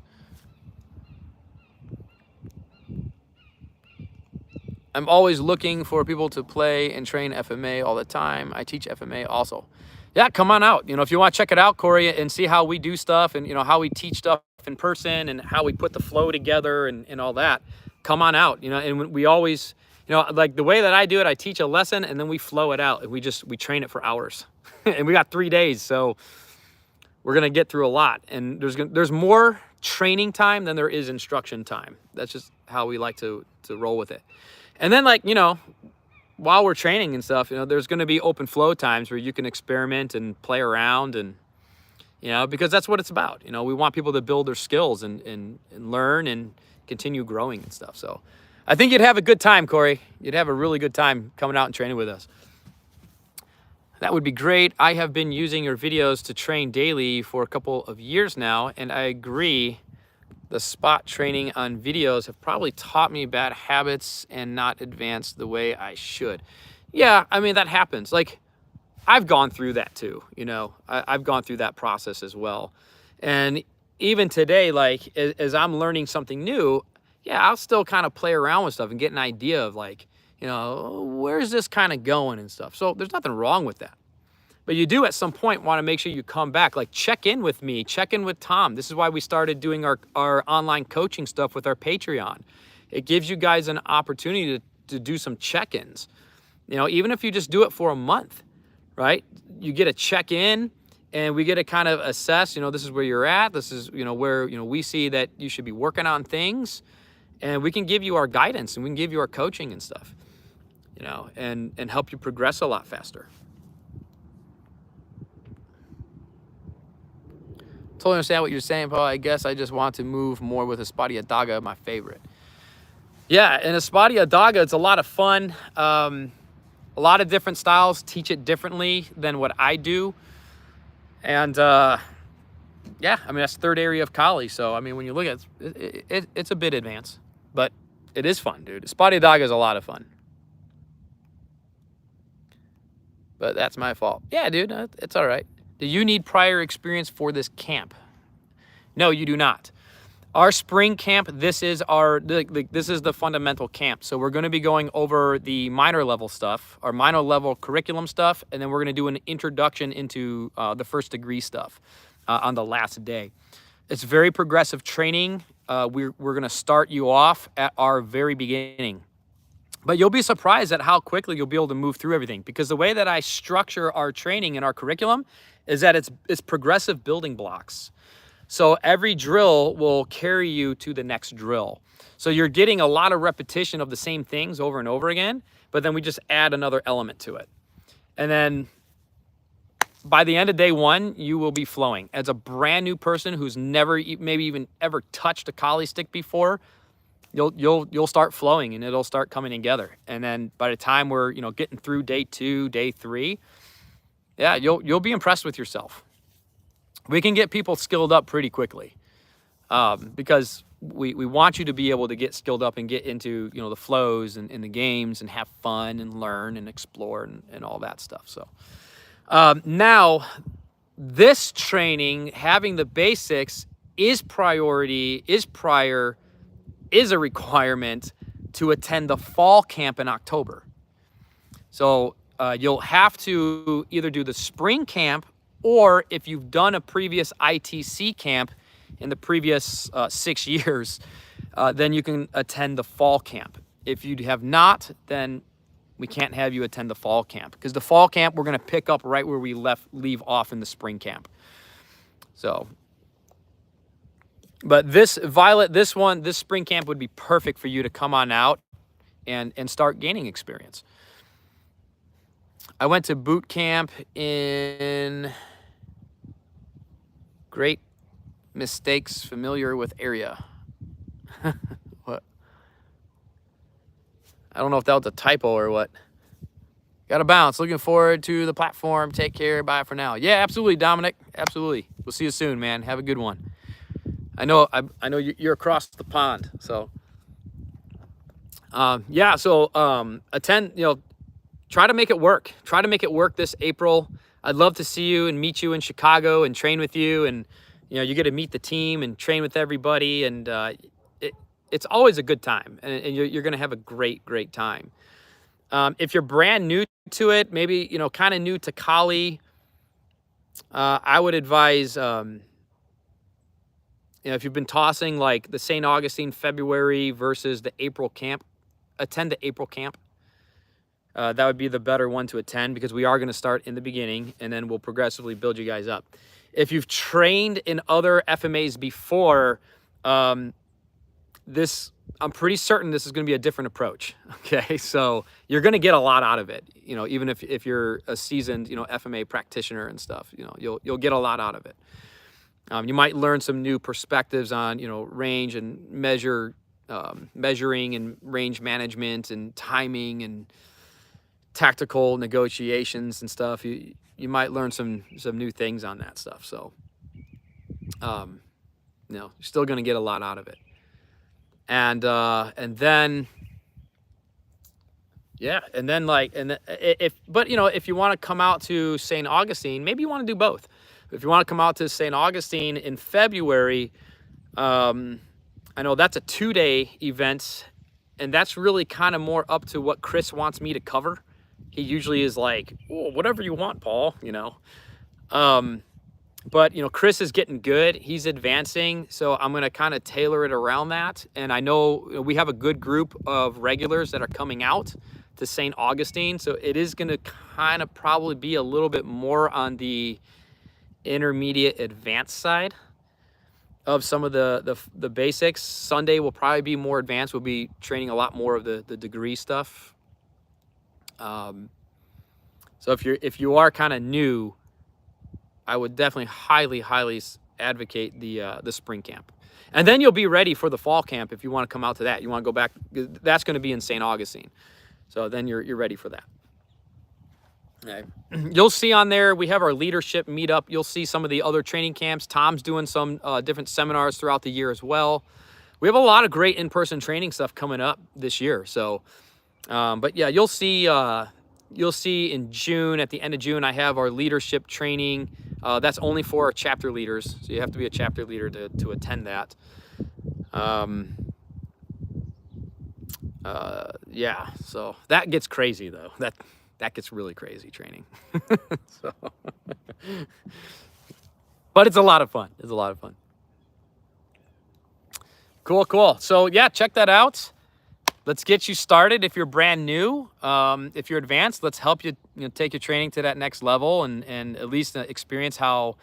I'm always looking for people to play and train FMA all the time. I teach FMA also. Yeah, come on out. You know, if you want to check it out, Corey, and see how we do stuff and, you know, how we teach stuff in person and how we put the flow together and all that, come on out. You know, and we always, you know, like the way that I do it, I teach a lesson and then we flow it out and we train it for hours. And we got 3 days. So we're going to get through a lot, and there's more training time than there is instruction time. That's just how we like to roll with it. And then, like, you know, while we're training and stuff, you know, there's going to be open flow times where you can experiment and play around, and, you know, because that's what it's about. You know, we want people to build their skills and learn and continue growing and stuff. So I think you'd have a good time, Corey. You'd have a really good time coming out and training with us. That would be great. I have been using your videos to train daily for a couple of years now, and I agree. The spot training on videos have probably taught me bad habits and not advanced the way I should. Yeah, I mean, that happens. Like, I've gone through that too, you know. I've gone through that process as well. And even today, like, as I'm learning something new, yeah, I'll still kind of play around with stuff and get an idea of, like, you know, where's this kind of going and stuff. So there's nothing wrong with that. But you do at some point want to make sure you come back, like check in with me, check in with Tom. This is why we started doing our online coaching stuff with our Patreon. It gives you guys an opportunity to do some check-ins. You know, even if you just do it for a month, right? You get a check-in, and we get to kind of assess, you know, this is where you're at. This is, you know, where, you know, we see that you should be working on things, and we can give you our guidance, and we can give you our coaching and stuff, you know, and help you progress a lot faster. Totally understand what you're saying, Paul. I guess I just want to move more with Espadilla Daga, my favorite. Yeah, and Espadilla Daga, it's a lot of fun. A lot of different styles teach it differently than what I do. And yeah, I mean, that's third area of Kali. So, I mean, when you look at it, it's a bit advanced, but it is fun, dude. Espadilla Daga is a lot of fun. But that's my fault. Yeah, dude, it's all right. Do you need prior experience for this camp? No, you do not. Our spring camp, this is this is the fundamental camp. So we're going to be going over the minor level stuff, our minor level curriculum stuff, and then we're going to do an introduction into the first degree stuff on the last day. It's very progressive training. We're going to start you off at our very beginning. But you'll be surprised at how quickly you'll be able to move through everything, because the way that I structure our training and our curriculum is that it's progressive building blocks. So every drill will carry you to the next drill. So you're getting a lot of repetition of the same things over and over again, but then we just add another element to it. And then by the end of day one, you will be flowing. As a brand new person who's never maybe even ever touched a Kali stick before, you'll start flowing, and it'll start coming together. And then by the time we're, you know, getting through day 2, day 3, yeah, you'll be impressed with yourself. We can get people skilled up pretty quickly, because we want you to be able to get skilled up and get into, you know, the flows and the games and have fun and learn and explore and all that stuff. So now this training, having the basics, is a requirement to attend the fall camp in October. So you'll have to either do the spring camp, or if you've done a previous ITC camp in the previous 6 years, then you can attend the fall camp. If you have not, then we can't have you attend the fall camp, because the fall camp, we're going to pick up right where we leave off in the spring camp. So, but this spring camp would be perfect for you to come on out and start gaining experience. I went to boot camp in Great Mistakes, familiar with area. What? I don't know if that was a typo or what. Gotta bounce. Looking forward to the platform. Take care. Bye for now. Yeah, absolutely, Dominic. Absolutely. We'll see you soon, man. Have a good one. I know you're across the pond, so yeah. So attend. You know, try to make it work. Try to make it work this April. I'd love to see you and meet you in Chicago and train with you, and you know, you get to meet the team and train with everybody, and it's always a good time, and you're going to have a great time. If you're brand new to it, maybe, you know, kind of new to Kali, I would advise, you know, if you've been tossing like the St. Augustine February versus the April camp, attend the April camp. That would be the better one to attend, because we are going to start in the beginning, and then we'll progressively build you guys up. if you've trained in other FMAs before, this, I'm pretty certain this is going to be a different approach. Okay. So you're going to get a lot out of it. You know, even if you're a seasoned, you know, FMA practitioner and stuff, you know, you'll get a lot out of it. You might learn some new perspectives on, you know, range and measuring and range management and timing and tactical negotiations and stuff. You might learn some new things on that stuff. So, you know, you're still going to get a lot out of it. And then, yeah, and then like, but you know, if you want to come out to St. Augustine, maybe you want to do both. If you want to come out to St. Augustine in February, I know that's a 2-day event, and that's really kind of more up to what Chris wants me to cover. He usually is like, oh, whatever you want, Paul, you know. But, you know, Chris is getting good. He's advancing. So I'm going to kind of tailor it around that. And I know we have a good group of regulars that are coming out to St. Augustine. So it is going to kind of probably be a little bit more on the intermediate advanced side of some of the basics. Sunday will probably be more advanced. We'll be training a lot more of the degree stuff. So if you are kind of new, I would definitely highly advocate the spring camp. And then you'll be ready for the fall camp if you want to come out to that. You want to go back, that's going to be in St. Augustine. So then you're ready for that. Okay. You'll see on there, we have our leadership meetup. You'll see some of the other training camps. Tom's doing some different seminars throughout the year as well. We have a lot of great in-person training stuff coming up this year. So, but yeah, you'll see in June, at the end of June, I have our leadership training. That's only for our chapter leaders. So you have to be a chapter leader to attend that. Yeah, so that gets crazy though. That gets really crazy training. So, but it's a lot of fun. It's a lot of fun. Cool. So yeah, check that out. Let's get you started. If you're brand new, if you're advanced, let's help you, take your training to that next level and at least experience how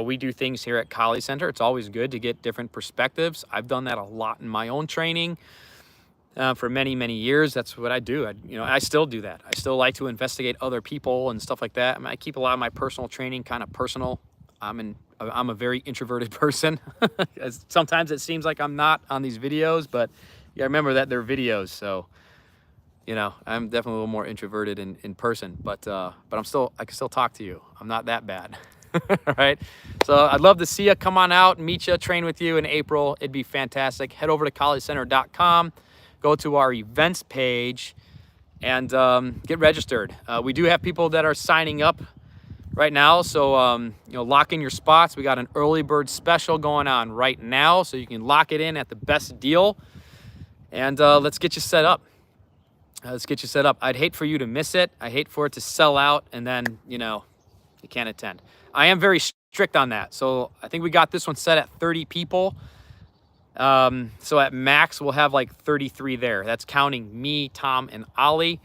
we do things here at Kali Center. It's always good to get different perspectives. I've done that a lot in my own training for many years. That's what I do. I still do that. I still like to investigate other people and stuff like that. I keep a lot of my personal training kind of personal. I'm a very introverted person. Sometimes it seems like I'm not on these videos, but yeah, remember that they're videos, so I'm definitely a little more introverted in person, but I can still talk to you. I'm not that bad. All right. So I'd love to see you. Come on out, meet you, train with you in April. It'd be fantastic. Head over to KaliCenter.com, go to our events page, and get registered. We do have people that are signing up right now, so lock in your spots. We got an early bird special going on right now, so you can lock it in at the best deal. And let's get you set up. I'd hate for you to miss it. I hate for it to sell out and then, you can't attend. I am very strict on that. So I think we got this one set at 30 people. So at max, we'll have like 33 there. That's counting me, Tom, and Ollie.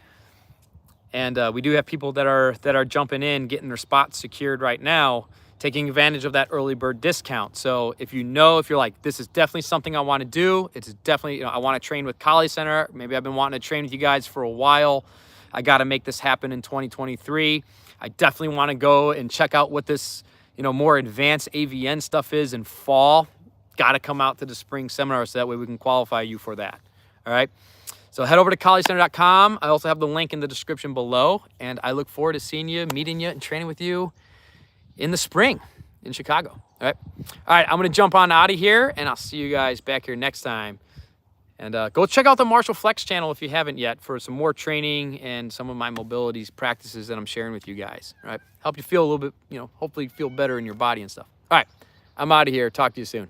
And we do have people that are jumping in, getting their spots secured right now, taking advantage of that early bird discount. So if you're like, this is definitely something I want to do. It's definitely, I want to train with Kali Center. Maybe I've been wanting to train with you guys for a while. I got to make this happen in 2023. I definitely want to go and check out what this, more advanced AVN stuff is in fall. Got to come out to the spring seminar so that way we can qualify you for that. All right. So head over to KaliCenter.com. I also have the link in the description below, and I look forward to seeing you, meeting you, and training with you in the spring in Chicago. All right, I'm going to jump on out of here, and I'll see you guys back here next time. And go check out the Marshall Flex channel if you haven't yet for some more training and some of my mobility practices that I'm sharing with you guys. All right, help you feel a little bit, hopefully feel better in your body and stuff. All right, I'm out of here. Talk to you soon.